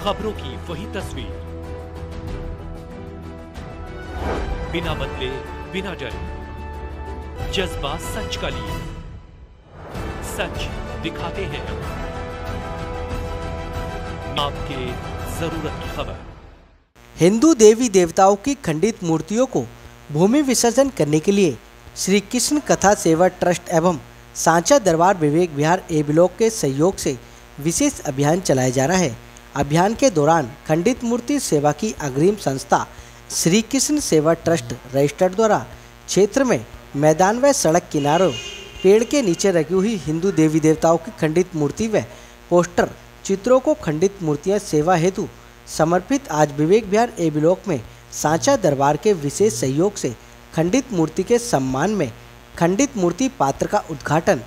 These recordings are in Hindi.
खबरों की वही तस्वीर, बिना बदले बिना डरे, जज्बा सच का लिए, सच दिखाते हैं आपके जरूरत की खबर। हिंदू देवी देवताओं की खंडित मूर्तियों को भूमि विसर्जन करने के लिए श्री कृष्ण कथा सेवा ट्रस्ट एवं सांचा दरबार विवेक विहार ए ब्लॉक के सहयोग से विशेष अभियान चलाया जा रहा है। अभियान के दौरान खंडित मूर्ति सेवा की अग्रिम संस्था श्री कृष्ण सेवा ट्रस्ट रजिस्टर्ड द्वारा क्षेत्र में मैदान व सड़क किनारों पेड़ के नीचे रखी हुई हिंदू देवी देवताओं की खंडित मूर्ति व पोस्टर चित्रों को खंडित मूर्तियां सेवा हेतु समर्पित आज विवेक विहार ए ब्लॉक में सांचा दरबार के विशेष सहयोग से खंडित मूर्ति के सम्मान में खंडित मूर्ति पात्र का उद्घाटन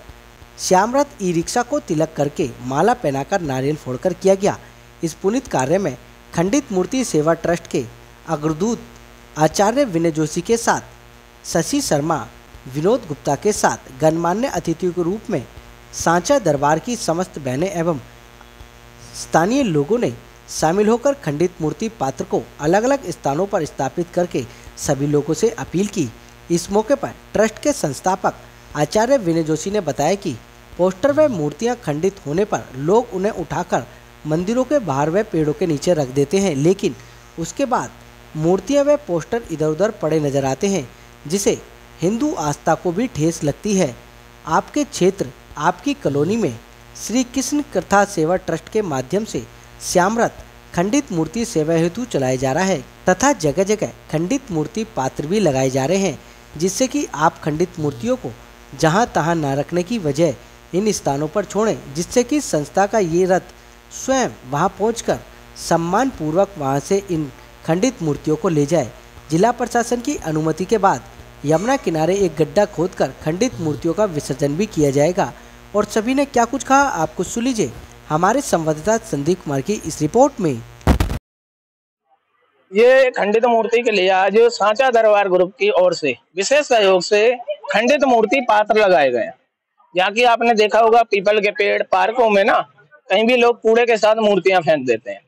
श्यामरथ ई रिक्शा को तिलक करके माला पहनाकर नारियल फोड़कर किया गया। इस पुनीत कार्य में खंडित मूर्ति सेवा ट्रस्ट के अग्रदूत आचार्य विनय जोशी के साथ शशि शर्मा, विनोद गुप्ता के साथ गणमान्य अतिथियों के रूप में सांचा दरबार की समस्त बहनें एवं स्थानीय लोगों ने शामिल होकर खंडित मूर्ति पात्र को अलग अलग स्थानों पर स्थापित करके सभी लोगों से अपील की। इस मौके पर ट्रस्ट के संस्थापक आचार्य विनय जोशी ने बताया कि पोस्टर व मूर्तियां खंडित होने पर लोग उन्हें उठाकर मंदिरों के बाहर व पेड़ों के नीचे रख देते हैं, लेकिन उसके बाद मूर्तियां व पोस्टर इधर उधर पड़े नजर आते हैं, जिसे हिंदू आस्था को भी ठेस लगती है। आपके क्षेत्र, आपकी कॉलोनी में श्री कृष्ण कथा सेवा ट्रस्ट के माध्यम से श्यामरथ खंडित मूर्ति सेवा हेतु चलाया जा रहा है तथा जगह जगह खंडित मूर्ति पात्र भी लगाए जा रहे हैं, जिससे कि आप खंडित मूर्तियों को जहां तहां न रखने की बजाय इन स्थानों पर छोड़ें, जिससे कि संस्था का ये रथ स्वयं वहां पहुंचकर सम्मान पूर्वक वहां से इन खंडित मूर्तियों को ले जाए। जिला प्रशासन की अनुमति के बाद यमुना किनारे एक गड्ढा खोदकर खंडित मूर्तियों का विसर्जन भी किया जाएगा। और सभी ने क्या कुछ कहा, आप कुछ सुन लीजिए हमारे संवाददाता संदीप कुमार की इस रिपोर्ट में। ये खंडित मूर्ति के लिए आज सांचा दरबार ग्रुप की ओर से विशेष सहयोग से खंडित मूर्ति पात्र लगाए गए हैं। यहाँ की आपने देखा होगा पीपल के पेड़, पार्कों में ना कहीं भी लोग कूड़े के साथ मूर्तियां फेंक देते हैं।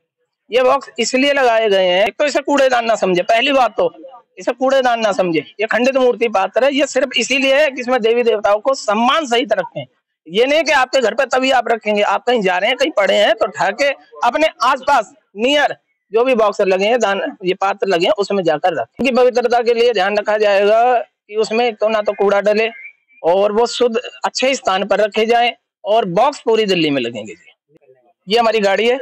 ये बॉक्स इसलिए लगाए गए हैं, एक तो इसे कूड़ेदान ना समझे, पहली बात तो इसे कूड़ेदान ना समझे। ये खंडित मूर्ति पात्र है, ये सिर्फ इसीलिए है कि इसमें देवी देवताओं को सम्मान सहित रखें। ये नहीं कि आपके घर पे तभी आप रखेंगे, आप कहीं जा रहे हैं, कहीं पड़े हैं तो उठा के अपने आसपास नियर जो भी बॉक्स लगे हैं, दान ये पात्र लगे हैं, उसमें जाकर रखें। उनकी पवित्रता के लिए ध्यान रखा जाएगा कि उसमें तो ना तो कूड़ा डले और वो शुद्ध अच्छे स्थान पर रखे जाएं। और बॉक्स पूरी दिल्ली में लगेंगे जी। ये हमारी गाड़ी है,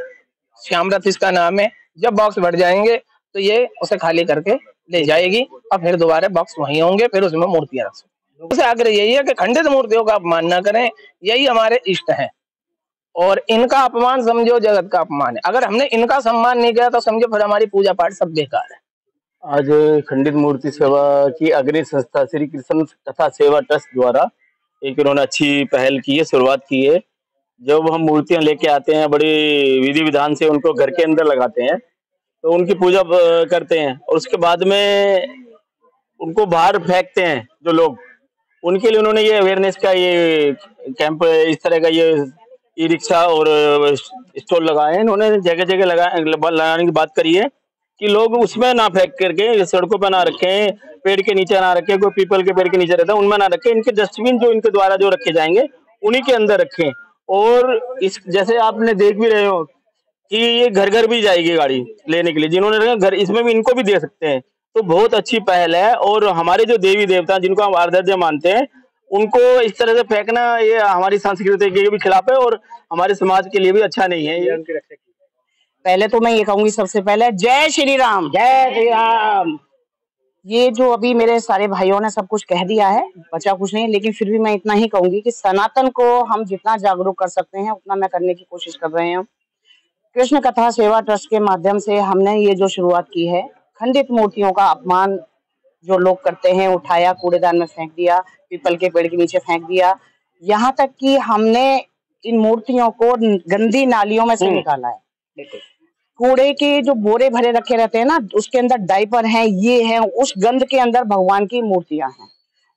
श्यामरथ इसका नाम है। जब बॉक्स बढ़ जाएंगे तो ये उसे खाली करके ले जाएगी और फिर दोबारा बॉक्स वहीं होंगे, फिर उसमें मूर्तियां रख सकते। उसे आग्रह यही है कि खंडित मूर्तियों का अपमान न करें, यही हमारे इष्ट हैं। और इनका अपमान समझो जगत का अपमान है। अगर हमने इनका सम्मान नहीं किया तो समझो फिर हमारी पूजा पाठ सब बेकार है। आज खंडित मूर्ति सेवा की अग्रणी संस्था श्री कृष्ण कथा सेवा ट्रस्ट द्वारा एक इन्होंने अच्छी पहल की है, शुरुआत की है। जब हम मूर्तियां लेके आते हैं, बड़ी विधि विधान से उनको घर के अंदर लगाते हैं, तो उनकी पूजा करते हैं और उसके बाद में उनको बाहर फेंकते हैं जो लोग। उनके लिए उन्होंने ये अवेयरनेस का ये कैंप, इस तरह का ये ई रिक्शा और स्टॉल लगाए हैं। उन्होंने जगह जगह लगाने की बात करी है कि लोग उसमें ना फेंक करके सड़कों पर ना रखें, पेड़ के नीचे ना रखें, कोई पीपल के पेड़ के नीचे रहता है उनमें ना रखें। इनके डस्टबिन जो इनके द्वारा जो रखे जाएंगे उन्हीं के अंदर रखें। और इस जैसे आपने देख भी रहे हो कि ये घर घर भी जाएगी गाड़ी लेने के लिए, जिन्होंने रखा घर इसमें भी इनको भी दे सकते हैं। तो बहुत अच्छी पहल है। और हमारे जो देवी देवता जिनको हम आराध्य मानते हैं, उनको इस तरह से फेंकना ये हमारी संस्कृति के भी खिलाफ है और हमारे समाज के लिए भी अच्छा नहीं है। ये उनकी रक्षा की। पहले तो मैं ये कहूंगी सबसे पहले जय श्री राम, जय श्री राम। ये जो अभी मेरे सारे भाइयों ने सब कुछ कह दिया है, बचा कुछ नहीं, लेकिन फिर भी मैं इतना ही कहूंगी कि सनातन को हम जितना जागरूक कर सकते हैं उतना मैं करने की कोशिश कर रहे हैं। कृष्ण कथा सेवा ट्रस्ट के माध्यम से हमने ये जो शुरुआत की है, खंडित मूर्तियों का अपमान जो लोग करते हैं, उठाया कूड़ेदान में फेंक दिया, पीपल के पेड़ के नीचे फेंक दिया, यहाँ तक कि हमने इन मूर्तियों को गंदी नालियों में से निकाला है। कूड़े के जो बोरे भरे रखे रहते हैं ना, उसके अंदर डायपर हैं, ये हैं, उस गंद के अंदर भगवान की मूर्तियां हैं।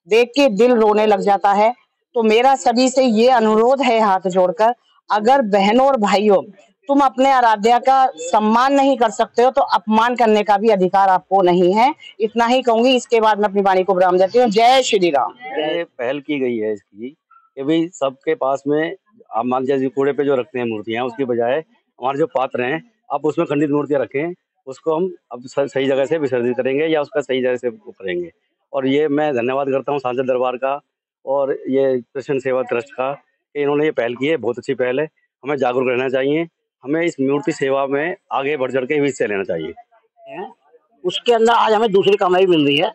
देख के दिल रोने लग जाता है। तो मेरा सभी से ये अनुरोध है हाथ जोड़कर, अगर बहनों और भाइयों तुम अपने आराध्या का सम्मान नहीं कर सकते हो तो अपमान करने का भी अधिकार आपको नहीं है। इतना ही कहूंगी, इसके बाद मैं अपनी वाणी को विराम देती हूँ। जय श्री राम। ये पहल की गई है इसकी कि भाई सबके पास में आप मान लीजिए कूड़े पे जो रखते हैं मूर्तियां, उसकी बजाय हमारे जो पात्र हैं आप उसमें खंडित मूर्तियां रखें, उसको हम अब सही जगह से विसर्जित करेंगे या उसका सही जगह से करेंगे। और ये मैं धन्यवाद करता हूँ सांसद दरबार का और ये कृष्ण सेवा ट्रस्ट का कि इन्होंने ये पहल की है। बहुत अच्छी पहल है, हमें जागरूक रहना चाहिए, हमें इस मूर्ति सेवा में आगे बढ़ चढ़ के हिस्सा लेना चाहिए। उसके अंदर आज हमें दूसरी कमाई मिल रही है।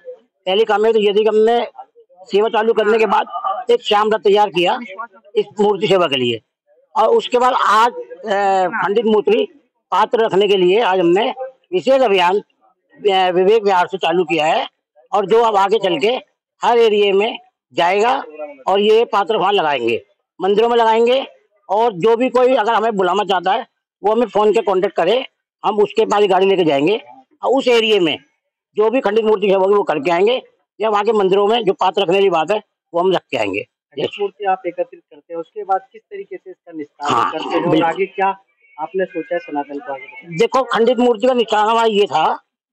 पहली कमाई तो यदि हमने सेवा चालू करने के बाद एक श्याम रथ तैयार किया इस मूर्ति सेवा के लिए, और उसके बाद आज खंडित मूर्ति पात्र रखने के लिए आज हमने विशेष अभियान विवेक विहार से चालू किया है, और जो अब आगे चल के हर एरिया में जाएगा और ये पात्र वहाँ लगाएंगे, मंदिरों में लगाएंगे। और जो भी कोई अगर हमें बुलाना चाहता है वो हमें फोन के कांटेक्ट करे, हम उसके पास गाड़ी लेके जाएंगे और उस एरिया में जो भी खंडित मूर्ति सेवा होगी वो करके आएंगे, या वहाँ के मंदिरों में जो पात्र रखने की बात है वो हम रख के आएंगे। मूर्ति आप एकत्रित करते हैं, उसके बाद किस तरीके से इसका निस्तारण करते हैं और आगे क्या आपने सोचा है सनातन को आगे? देखो, खंडित मूर्ति का निस्तारण हमारा ये था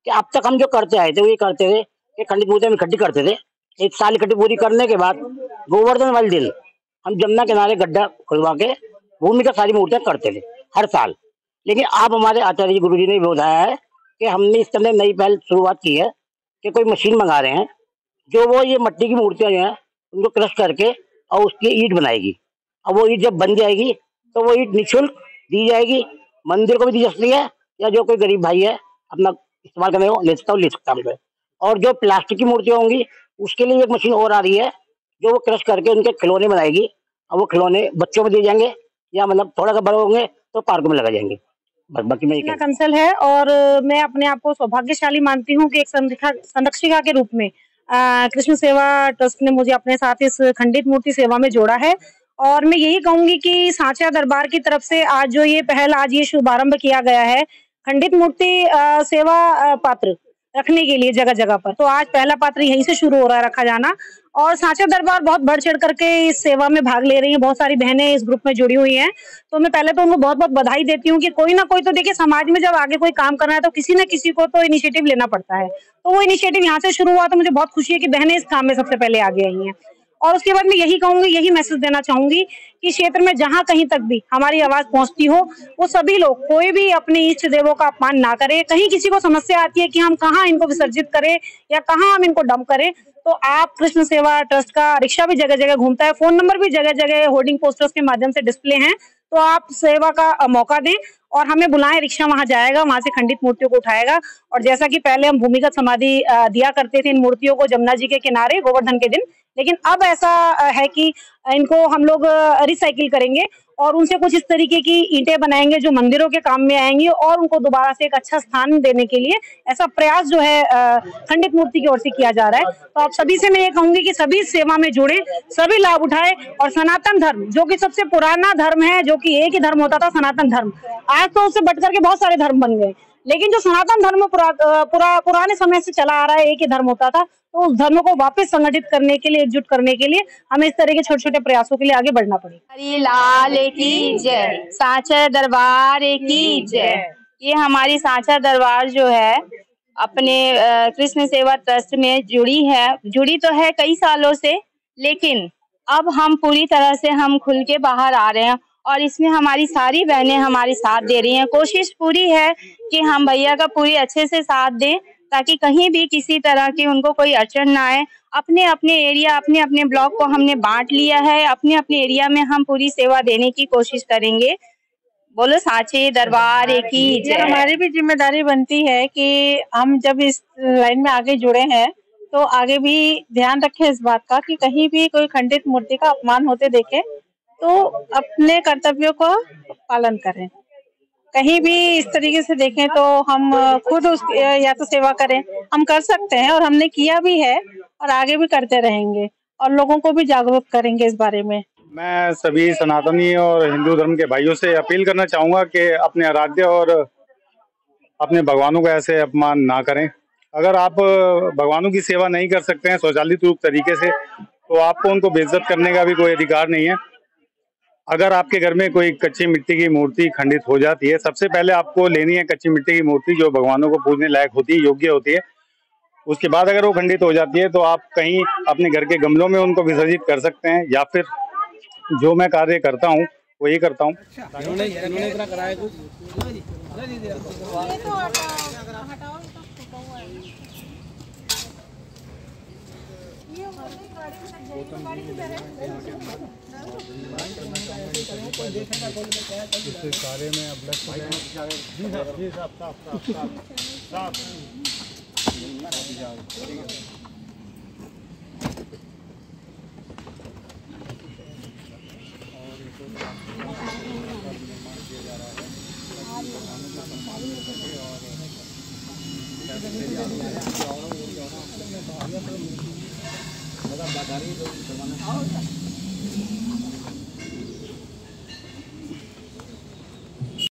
कि अब तक हम जो करते आए थे वो ये करते थे कि खंडित मूर्ति हम इकट्ठी करते थे। एक साल इकट्ठी पूरी करने के बाद गोवर्धन वाले दिन हम जमुना किनारे गड्ढा खुलवा के भूमि का सारी मूर्तियां करते थे हर साल। लेकिन अब हमारे आचार्य जी गुरु जी ने बताया है कि हमने इस तरह नई पहल शुरुआत की है कि कोई मशीन मंगा रहे हैं जो वो ये मिट्टी की मूर्तियां जो हैं उनको क्रश करके और उसकी ईंट बनाएगी। अब वो ईंट जब बन जाएगी तो वो ईंट निःशुल्क दी जाएगी, मंदिर को भी दी सकती है, या जो कोई गरीब भाई है अपना इस्तेमाल करने को ले सकता है। और जो प्लास्टिक की मूर्तियां होंगी उसके लिए एक मशीन और आ रही है जो वो क्रश करके उनके खिलौने बनाएगी, और वो खिलौने बच्चों में दिए जाएंगे या मतलब थोड़ा सा बड़े होंगे तो पार्कों में लगा जाएंगे। बस बाकी मैं कंसल है, और मैं अपने आप को सौभाग्यशाली मानती हूँ कि एक संरक्षिका के रूप में कृष्ण सेवा ट्रस्ट ने मुझे अपने साथ इस खंडित मूर्ति सेवा में जोड़ा है। और मैं यही कहूंगी कि सांचा दरबार की तरफ से आज जो ये पहल, आज ये शुभारंभ किया गया है खंडित मूर्ति सेवा पात्र रखने के लिए जगह जगह पर, तो आज पहला पात्र यहीं से शुरू हो रहा है रखा जाना। और सांचा दरबार बहुत बढ़ चढ़ करके इस सेवा में भाग ले रही हैं, बहुत सारी बहनें इस ग्रुप में जुड़ी हुई हैं। तो मैं पहले तो उनको बहुत बहुत बधाई देती हूँ कि कोई ना कोई तो देखिए समाज में जब आगे कोई काम करना है तो किसी न किसी को तो इनिशिएटिव लेना पड़ता है। तो वो इनिशिएटिव यहाँ से शुरू हुआ, तो मुझे बहुत खुशी है कि बहनें इस काम में सबसे पहले आगे आई हैं। और उसके बाद मैं यही कहूंगी, यही मैसेज देना चाहूंगी कि क्षेत्र में जहां कहीं तक भी हमारी आवाज पहुंचती हो, वो सभी लोग कोई भी अपने इष्ट देवों का अपमान ना करे। कहीं किसी को समस्या आती है कि हम कहाँ इनको विसर्जित करें या कहाँ हम इनको डंप करें, तो आप कृष्ण सेवा ट्रस्ट का रिक्शा भी जगह जगह घूमता है, फोन नंबर भी जगह जगह होर्डिंग पोस्टर्स के माध्यम से डिस्प्ले हैं, तो आप सेवा का मौका दें और हमें बुलाएं। रिक्शा वहां जाएगा, वहां से खंडित मूर्तियों को उठाएगा। और जैसा कि पहले हम भूमिगत समाधि दिया करते थे इन मूर्तियों को जमुना जी के किनारे गोवर्धन के दिन, लेकिन अब ऐसा है कि इनको हम लोग रिसाइकिल करेंगे और उनसे कुछ इस तरीके की ईंटें बनाएंगे जो मंदिरों के काम में आएंगी, और उनको दोबारा से एक अच्छा स्थान देने के लिए ऐसा प्रयास जो है खंडित मूर्ति की ओर से किया जा रहा है। तो आप सभी से मैं ये कहूंगी कि सभी सेवा में जुड़े, सभी लाभ उठाए, और सनातन धर्म जो कि सबसे पुराना धर्म है, जो कि एक ही धर्म होता था सनातन धर्म, आज तो उससे बढ़ करके बहुत सारे धर्म बन गए, लेकिन जो सनातन धर्म पुराने समय से चला आ रहा है, एक ही धर्म होता था, तो उस धर्म को वापस संगठित करने के लिए, एकजुट करने के लिए हमें इस तरह के छोटे छोटे प्रयासों के लिए आगे बढ़ना पड़ेगा। हरि लाल की जय, सांचा दरबार की जय। ये हमारी सांचा दरबार जो है अपने कृष्ण सेवा ट्रस्ट में जुड़ी तो है कई सालों से, लेकिन अब हम पूरी तरह से हम खुल के बाहर आ रहे हैं और इसमें हमारी सारी बहनें हमारे साथ दे रही हैं। कोशिश पूरी है कि हम भैया का पूरी अच्छे से साथ दें ताकि कहीं भी किसी तरह की उनको कोई अड़चन ना आए। अपने अपने एरिया, अपने अपने ब्लॉक को हमने बांट लिया है, अपने अपने एरिया में हम पूरी सेवा देने की कोशिश करेंगे। बोलो सांचे दरबार की जय। हमारी भी जिम्मेदारी बनती है कि हम जब इस लाइन में आगे जुड़े हैं तो आगे भी ध्यान रखें इस बात का कि कहीं भी कोई खंडित मूर्ति का अपमान होते देखें तो अपने कर्तव्यों का पालन करें। कहीं भी इस तरीके से देखें तो हम खुद या तो सेवा करें, हम कर सकते हैं और हमने किया भी है और आगे भी करते रहेंगे और लोगों को भी जागरूक करेंगे इस बारे में। मैं सभी सनातनी और हिंदू धर्म के भाइयों से अपील करना चाहूँगा कि अपने आराध्य और अपने भगवानों का ऐसे अपमान ना करें। अगर आप भगवानों की सेवा नहीं कर सकते हैं स्वचालित रूप तरीके से तो आपको उनको बेइज्जत करने का भी कोई अधिकार नहीं है। अगर आपके घर में कोई कच्ची मिट्टी की मूर्ति खंडित हो जाती है, सबसे पहले आपको लेनी है कच्ची मिट्टी की मूर्ति जो भगवानों को पूजने लायक होती है, योग्य होती है। उसके बाद अगर वो खंडित हो जाती है तो आप कहीं अपने घर के गमलों में उनको विसर्जित कर सकते हैं, या फिर जो मैं कार्य करता हूँ वो ये करता हूँ। कार्य में अब